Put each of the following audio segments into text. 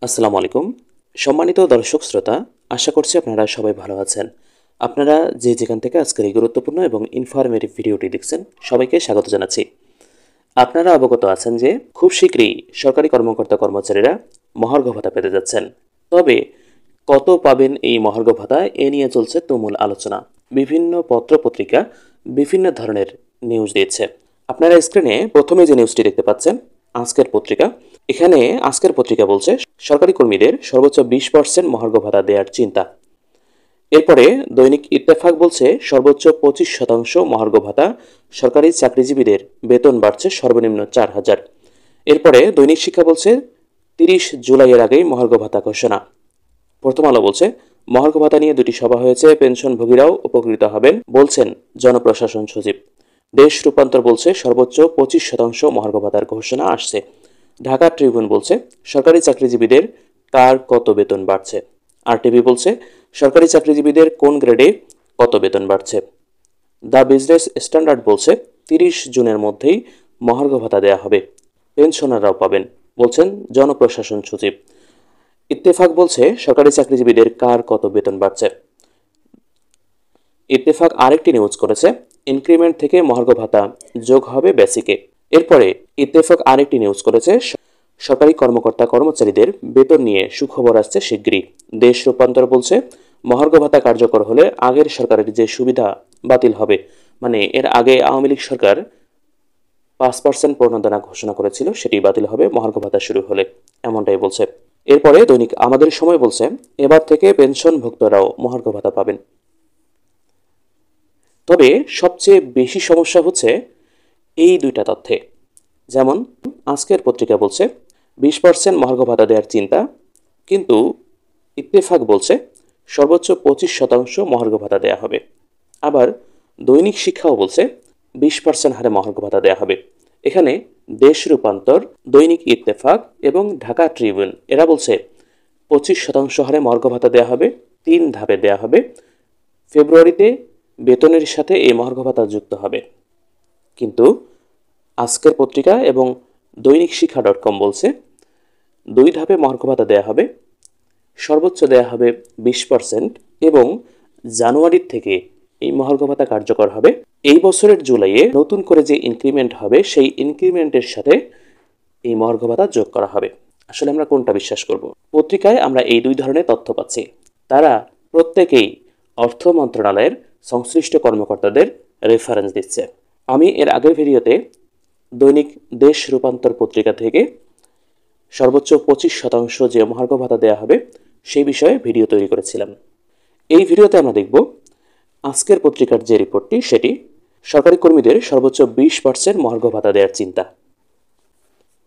আসসালামু আলাইকুম। সম্মানিত দর্শক শ্রোতা, আশা করছি আপনারা সবাই ভালো আছেন। আপনারা যে যেখান থেকে আজকের এই গুরুত্বপূর্ণ এবং ইনফরমেটিভ ভিডিওটি দেখছেন, সবাইকে স্বাগত জানাচ্ছি। আপনারা অবগত আছেন যে খুব শীঘ্রই সরকারি কর্মকর্তা-কর্মচারীরা মহার্ঘ ভাতা পেতে যাচ্ছেন। তবে কত পাবেন এই মহার্ঘ ভাতা, এ নিয়ে চলছে তুমুল আলোচনা। বিভিন্ন পত্র-পত্রিকা বিভিন্ন ধরনের নিউজ দিচ্ছে। আপনারা স্ক্রিনে প্রথমে যে নিউজটি দেখতে পাচ্ছেন, আজকের পত্রিকা। এখানে আজকের পত্রিকা বলছে সরকারি কর্মীদের সর্বোচ্চ 20% মহার্ঘ ভাতা দেওয়ার চিন্তা। এরপরে দৈনিক ইত্তেফাক বলছে সর্বোচ্চ 25% মহার্ঘ ভাতা, সরকারি চাকরিজীবীদের বেতন বাড়ছে সর্বনিম্ন 4,000। এরপরে দৈনিক শিক্ষা বলছে 30 জুলাইয়ের আগেই মহার্ঘ ভাতা ঘোষণা। প্রথম আলো বলছে মহার্ঘ ভাতা নিয়ে দুটি সভা হয়েছে, পেনশনভোগীরাও উপকৃত হবেন বলছেন জনপ্রশাসন সচিব। দেশ রূপান্তর বলছে সর্বোচ্চ 25% মহার্ঘ ভাতার ঘোষণা আসছে। ঢাকা ট্রিবিউন বলছে সরকারি চাকরিজীবীদের কার কত বেতন বাড়ছে। আরটিভি বলছে সরকারি চাকরিজীবীদের কোন গ্রেডে কত বেতন বাড়ছে। দ্য বিজনেস স্ট্যান্ডার্ড বলছে 30 জুনের মধ্যেই মহার্ঘ ভাতা দেয়া হবে, পেনশনাররাও পাবেন বলছেন জনপ্রশাসন সচিব। ইত্তেফাক বলছে সরকারি চাকরিজীবীদের কার কত বেতন বাড়ছে। ইত্তেফাক আরেকটি নিউজ করেছে ইনক্রিমেন্ট থেকে মহার্ঘ ভাতা যোগ হবে বেসিকে। এরপরে ইত্তেফাক আরেকটি নিউজ করেছে সরকারি কর্মকর্তা কর্মচারীদের বেতন নিয়ে সুখবর আসছে শিগগিরই। দেশ রূপান্তর বলছে মহার্ঘ ভাতা কার্যকর হলে আগের সরকারের যে সুবিধা বাতিল হবে, মানে এর আগে আওয়ামী লীগ সরকার 5% প্রণোদনা ঘোষণা করেছিল, সেটি বাতিল হবে মহার্ঘ ভাতা শুরু হলে, এমনটাই বলছে। এরপরে দৈনিক আমাদের সময় বলছে এবার থেকে পেনশনভুক্তরাও মহার্ঘ ভাতা পাবেন। তবে সবচেয়ে বেশি সমস্যা হচ্ছে এই দুইটা তথ্যে। যেমন আজকের পত্রিকা বলছে 20% মহার্ঘ ভাতা দেওয়ার চিন্তা, কিন্তু ইত্তেফাক বলছে সর্বোচ্চ 25% মহার্ঘ ভাতা দেওয়া হবে। আবার দৈনিক শিক্ষাও বলছে 20% হারে মহার্ঘ ভাতা দেওয়া হবে। এখানে দেশ রূপান্তর, দৈনিক ইত্তেফাক এবং ঢাকা ট্রিবিউন এরা বলছে 25% হারে মহার্ঘ ভাতা দেওয়া হবে, 3 ধাপে দেওয়া হবে। ফেব্রুয়ারিতে বেতনের সাথে এই মহার্ঘ ভাতা যুক্ত হবে। কিন্তু আজকের পত্রিকা এবং দৈনিক শিক্ষা .com বলছে 2 ধাপে মহার্ঘ ভাতা দেওয়া হবে, সর্বোচ্চ দেওয়া হবে 20% এবং জানুয়ারির থেকে এই মহার্ঘ ভাতা কার্যকর হবে। এই বছরের জুলাইয়ে নতুন করে যে ইনক্রিমেন্ট হবে, সেই ইনক্রিমেন্টের সাথে এই মহার্ঘ ভাতা যোগ করা হবে। আসলে আমরা কোনটা বিশ্বাস করব? পত্রিকায় আমরা এই দুই ধরনের তথ্য পাচ্ছি। তারা প্রত্যেকেই অর্থ মন্ত্রণালয়ের সংশ্লিষ্ট কর্মকর্তাদের রেফারেন্স দিচ্ছে। আমি এর আগের ভিডিওতে দৈনিক দেশ রূপান্তর পত্রিকা থেকে সর্বোচ্চ 25% যে মহার্ঘ ভাতা দেওয়া হবে সেই বিষয়ে ভিডিও তৈরি করেছিলাম। এই ভিডিওতে আমরা দেখব আজকের পত্রিকার যে রিপোর্টটি, সেটি সরকারি কর্মীদের সর্বোচ্চ 20% মহার্ঘ ভাতা দেওয়ার চিন্তা।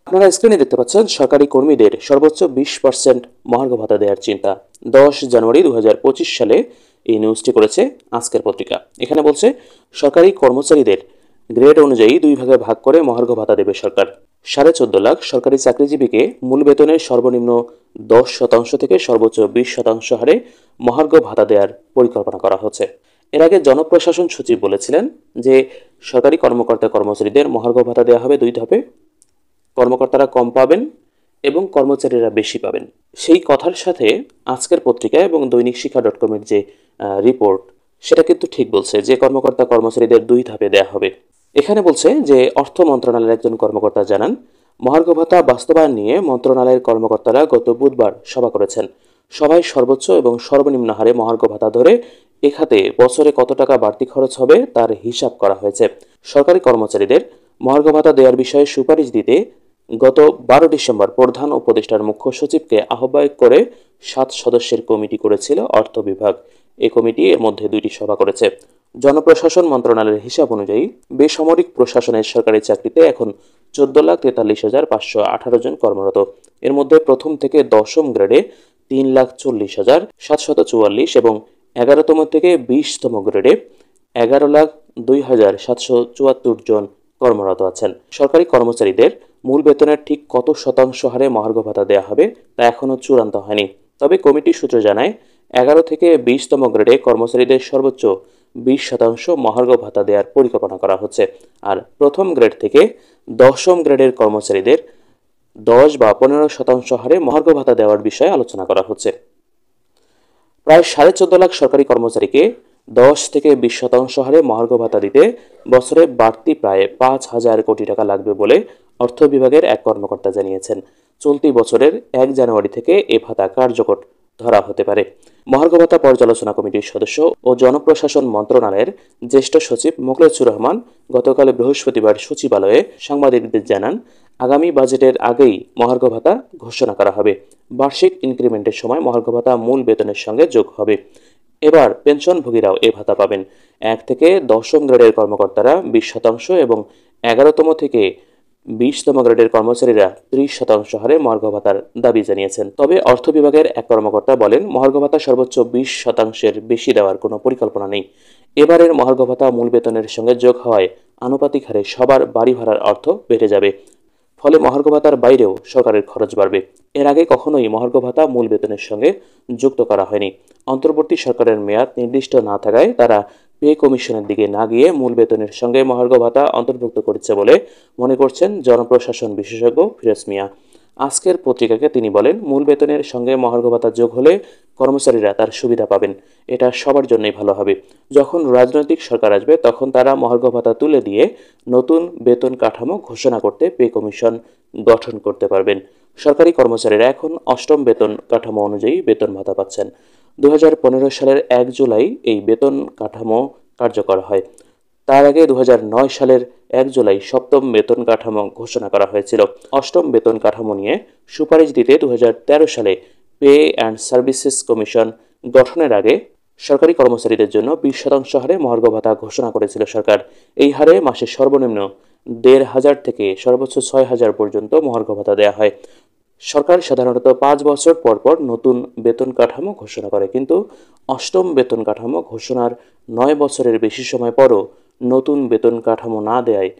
আপনারা স্ক্রিনে দেখতে পাচ্ছেন সরকারি কর্মীদের সর্বোচ্চ 20% মহার্ঘ ভাতা দেওয়ার চিন্তা। 10 জানুয়ারি 2025 সালে এই নিউজটি করেছে আজকের পত্রিকা। এখানে বলছে সরকারি কর্মচারীদের গ্রেড অনুযায়ী 2 ভাগে ভাগ করে মহার্ঘ ভাতা দেবে সরকার। 14.5 লাখ সরকারি চাকরিজীবীকে মূল বেতনের সর্বনিম্ন 10% থেকে সর্বোচ্চ 20% হারে মহার্ঘ ভাতা দেওয়ার পরিকল্পনা করা হচ্ছে। এর আগে জনপ্রশাসন সচিব বলেছিলেন যে সরকারি কর্মকর্তা কর্মচারীদের মহার্ঘ ভাতা দেওয়া হবে 2 ধাপে, কর্মকর্তারা কম পাবেন এবং কর্মচারীরা বেশি পাবেন। সেই কথার সাথে আজকের পত্রিকা এবং দৈনিক শিক্ষা .com এর যে রিপোর্ট, সেটা কিন্তু ঠিক বলছে যে কর্মকর্তা কর্মচারীদের 2 ধাপে দেওয়া হবে। এখানে বলছে যে অর্থ মন্ত্রণালয়ের একজন কর্মকর্তা জানান মহার্ঘ ভাতা বাস্তবায়ন নিয়ে মন্ত্রণালয়ের কর্মকর্তারা গত বুধবার সভা করেছেন। সভায় সর্বোচ্চ এবং সর্বনিম্ন হারে মহার্ঘ ভাতা ধরে এ খাতে বছরে কত টাকা বাড়তি খরচ হবে তার হিসাব করা হয়েছে। সরকারি কর্মচারীদের মহার্ঘ ভাতা দেওয়ার বিষয়ে সুপারিশ দিতে গত 12 ডিসেম্বর প্রধান উপদেষ্টার মুখ্য সচিবকে আহ্বায়ক করে 7 সদস্যের কমিটি করেছিল অর্থ বিভাগ। এই কমিটি এর মধ্যে 2টি সভা করেছে। জনপ্রশাসন মন্ত্রণালয়ের হিসাব অনুযায়ী বেসামরিক প্রশাসনের সরকারি চাকরিতে এখন 14,43,518 জন কর্মরত। এর মধ্যে প্রথম থেকে 10ম গ্রেডে 3,40,744 এবং 11তম থেকে 20তম গ্রেডে 11,02,774 জন কর্মরত আছেন। সরকারি কর্মচারীদের মূল বেতনের ঠিক কত শতাংশ হারে মহার্ঘ ভাতা দেওয়া হবে তা এখনও চূড়ান্ত হয়নি। তবে কমিটি সূত্র জানায় 11 থেকে 20তম গ্রেডে কর্মচারীদের সর্বোচ্চ 20% মহার্ঘ ভাতা দেওয়ার পরিকল্পনা করা হচ্ছে। আর প্রথম গ্রেড থেকে 10ম গ্রেডের কর্মচারীদের 10 বা 15% হারে মহার্ঘ ভাতা দেওয়ার বিষয়ে আলোচনা করা হচ্ছে। প্রায় 14.5 লাখ সরকারি কর্মচারীকে 10 থেকে 20% হারে মহার্ঘ ভাতা দিতে বছরে বাড়তি প্রায় 5,000 কোটি টাকা লাগবে বলে অর্থ বিভাগের এক কর্মকর্তা জানিয়েছেন। চলতি বছরের 1 জানুয়ারি থেকে এ ভাতা কার্যকর ধরা হতে পারে। মহার্ঘ ভাতা পর্যালোচনা কমিটির সদস্য ও জনপ্রশাসন মন্ত্রণালয়ের জ্যেষ্ঠ সচিব মোখলেছুর রহমান গতকাল বৃহস্পতিবার সচিবালয়ে সাংবাদিকদের জানান, আগামী বাজেটের আগেই মহার্ঘ ভাতা ঘোষণা করা হবে। বার্ষিক ইনক্রিমেন্টের সময় মহার্ঘ ভাতা মূল বেতনের সঙ্গে যোগ হবে। এবার পেনশনভোগীরাও এ ভাতা পাবেন। 1 থেকে 10ম গ্রেডের কর্মকর্তারা 20% এবং 11তম থেকে 20তম গ্রেডের কর্মচারীরা 30% হারে মহার্ঘ ভাতার দাবি জানিয়েছেন। তবে অর্থ বিভাগের এক কর্মকর্তা বলেন, মহার্ঘ ভাতা সর্বোচ্চ 20%-এর বেশি দেওয়ার কোনো পরিকল্পনা নেই। এবারের মহার্ঘ ভাতা মূল বেতনের সঙ্গে যোগ হওয়ায় আনুপাতিক হারে সবার বাড়ি ভাড়ার অর্থ বেড়ে যাবে। ফলে মহার্ঘ ভাতার বাইরেও সরকারের খরচ বাড়বে। এর আগে কখনোই মহার্ঘ ভাতা মূল বেতনের সঙ্গে যুক্ত করা হয়নি। অন্তর্বর্তী সরকারের মেয়াদ নির্দিষ্ট না থাকায় তারা পে কমিশনের দিকে না গিয়ে মূল বেতনের সঙ্গে মহার্ঘ ভাতা অন্তর্ভুক্ত করেছে বলে মনে করছেন জনপ্রশাসন বিশেষজ্ঞ ফিরোজ মিয়া। আজকের পত্রিকাকে তিনি বলেন, মূল বেতনের সঙ্গে মহার্ঘ ভাতা যোগ হলে কর্মচারীরা তার সুবিধা পাবেন। এটা সবার জন্যই ভালো হবে। যখন রাজনৈতিক সরকার আসবে তখন তারা মহার্ঘ ভাতা তুলে দিয়ে নতুন বেতন কাঠামো ঘোষণা করতে পে কমিশন গঠন করতে পারবেন। সরকারি কর্মচারীরা এখন 8ম বেতন কাঠামো অনুযায়ী বেতন ভাতা পাচ্ছেন। 2015 সালের 1 জুলাই এই বেতন কাঠামো কার্যকর হয়। তার আগে 2009 সালের 1 জুলাই 7ম বেতন কাঠামো ঘোষণা করা হয়েছিল। 8ম বেতন কাঠামো নিয়ে সুপারিশ দিতে 2013 সালে পে অ্যান্ড সার্ভিসেস কমিশন গঠনের আগে সরকারি কর্মচারীদের জন্য 20% হারে মহার্ঘ ভাতা ঘোষণা করেছিল সরকার। এই হারে মাসে সর্বনিম্ন 1,500 থেকে সর্বোচ্চ 6,000 পর্যন্ত মহার্ঘ ভাতা দেওয়া হয়। সরকার সাধারণত 5 বছর পর পর নতুন বেতন কাঠামো ঘোষণা করে, কিন্তু 8ম বেতন কাঠামো ঘোষণার 9 বছরের বেশি সময় পরও নতুন বেতন কাঠামো না দেয়ায়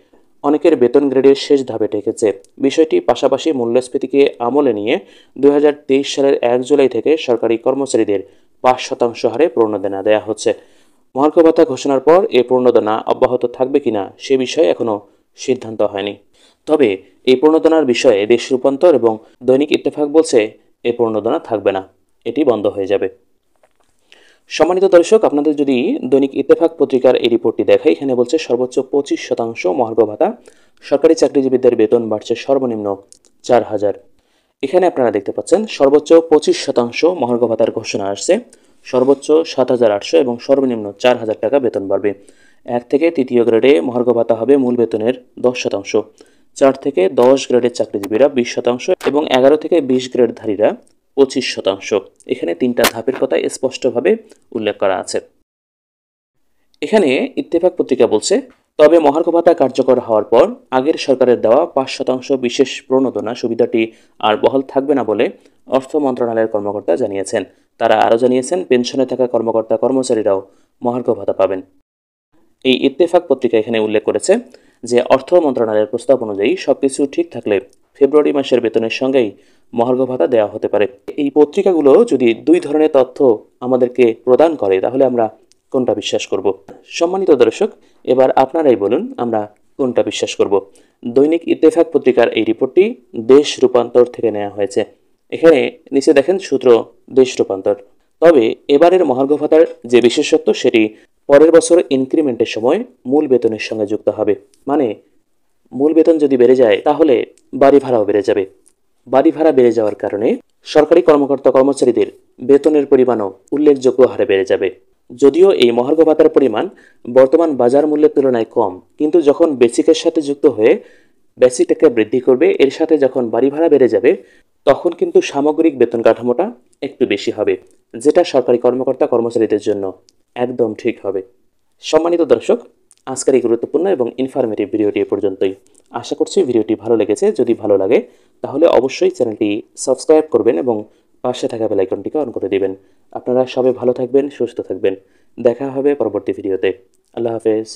অনেকের বেতন গ্রেডের শেষ ধাপে ঠেকেছে। বিষয়টি পাশাপাশি মূল্যস্ফীতিকে আমলে নিয়ে 2023 সালের 1 জুলাই থেকে সরকারি কর্মচারীদের 5% হারে প্রণোদনা দেওয়া হচ্ছে। মহার্ঘ ভাতা ঘোষণার পর এ প্রণোদনা অব্যাহত থাকবে কিনা সে বিষয়ে এখনও সিদ্ধান্ত হয়নি। তবে এই প্রণোদনার বিষয়ে দেশ রূপান্তর এবং দৈনিক ইত্তেফাক বলছে এই প্রণোদনা থাকবে না, এটি বন্ধ হয়ে যাবে। সম্মানিত দর্শক, আপনাদের যদি দৈনিক ইত্তেফাক পত্রিকার এই রিপোর্টটি দেখাই, এখানে বলছে সর্বোচ্চ 25% মহার্ঘ ভাতা, সরকারি চাকরিজীবীদের বেতন বাড়ছে সর্বনিম্ন 4,000। এখানে আপনারা দেখতে পাচ্ছেন সর্বোচ্চ 25% মহার্ঘ ভাতার ঘোষণা আসছে। সর্বোচ্চ 7,800 এবং সর্বনিম্ন 4,000 টাকা বেতন বাড়বে। 1 থেকে 3য় গ্রেডে মহার্ঘ ভাতা হবে মূল বেতনের 10%। 4 থেকে 10 গ্রেডের চাকরিজীবীরা 20% এবং 11 থেকে 20 গ্রেডধারীরা 25%। এখানে 3টা ধাপের কথা স্পষ্টভাবে উল্লেখ করা আছে। এখানে ইত্তেফাক পত্রিকা বলছে, তবে মহার্ঘ ভাতা কার্যকর হওয়ার পর আগের সরকারের দেওয়া 5% বিশেষ প্রণোদনা সুবিধাটি আর বহাল থাকবে না বলে অর্থ মন্ত্রণালয়ের কর্মকর্তা জানিয়েছেন। তারা আরও জানিয়েছেন, পেনশনে থাকা কর্মকর্তা কর্মচারীরাও মহার্ঘ ভাতা পাবেন। এই ইত্তেফাক পত্রিকা এখানে উল্লেখ করেছে যে অর্থ মন্ত্রণালয়ের প্রস্তাব অনুযায়ী সবকিছু ঠিক থাকলে ফেব্রুয়ারি মাসের বেতনের সঙ্গেই মহার্ঘ ভাতা দেওয়া হতে পারে। এই পত্রিকাগুলো যদি 2 ধরনের তথ্য আমাদেরকে প্রদান করে তাহলে আমরা কোনটা বিশ্বাস করব? সম্মানিত দর্শক, এবার আপনারাই বলুন আমরা কোনটা বিশ্বাস করব। দৈনিক ইত্তেফাক পত্রিকার এই রিপোর্টটি দেশ রূপান্তর থেকে নেওয়া হয়েছে। এখানে নিচে দেখেন সূত্র দেশ রূপান্তর। তবে এবারের মহার্ঘ ভাতার যে বিশেষত্ব সেটি পরের বছর ইনক্রিমেন্টের সময় মূল বেতনের সঙ্গে যুক্ত হবে। মানে মূল বেতন যদি বেড়ে যায় তাহলে বাড়ি ভাড়াও বেড়ে যাবে। বাড়ি ভাড়া বেড়ে যাওয়ার কারণে সরকারি কর্মকর্তা কর্মচারীদের বেতনের পরিমাণও উল্লেখযোগ্য হারে বেড়ে যাবে। যদিও এই মহার্ঘ ভাতার পরিমাণ বর্তমান বাজার মূল্যের তুলনায় কম, কিন্তু যখন বেসিকের সাথে যুক্ত হয়ে বেসিকটাকে বৃদ্ধি করবে, এর সাথে যখন বাড়ি ভাড়া বেড়ে যাবে তখন কিন্তু সামগ্রিক বেতন কাঠামোটা একটু বেশি হবে, যেটা সরকারি কর্মকর্তা কর্মচারীদের জন্য একদম ঠিক হবে। সম্মানিত দর্শক, আজকের এই গুরুত্বপূর্ণ এবং ইনফরমেটিভ ভিডিওটি এ পর্যন্তই। আশা করছি ভিডিওটি ভালো লেগেছে। যদি ভালো লাগে তাহলে অবশ্যই চ্যানেলটি সাবস্ক্রাইব করবেন এবং পাশে থাকা বেল আইকনটিকে অন করে দিবেন। আপনারা সবাই ভালো থাকবেন, সুস্থ থাকবেন। দেখা হবে পরবর্তী ভিডিওতে। আল্লাহ হাফেজ।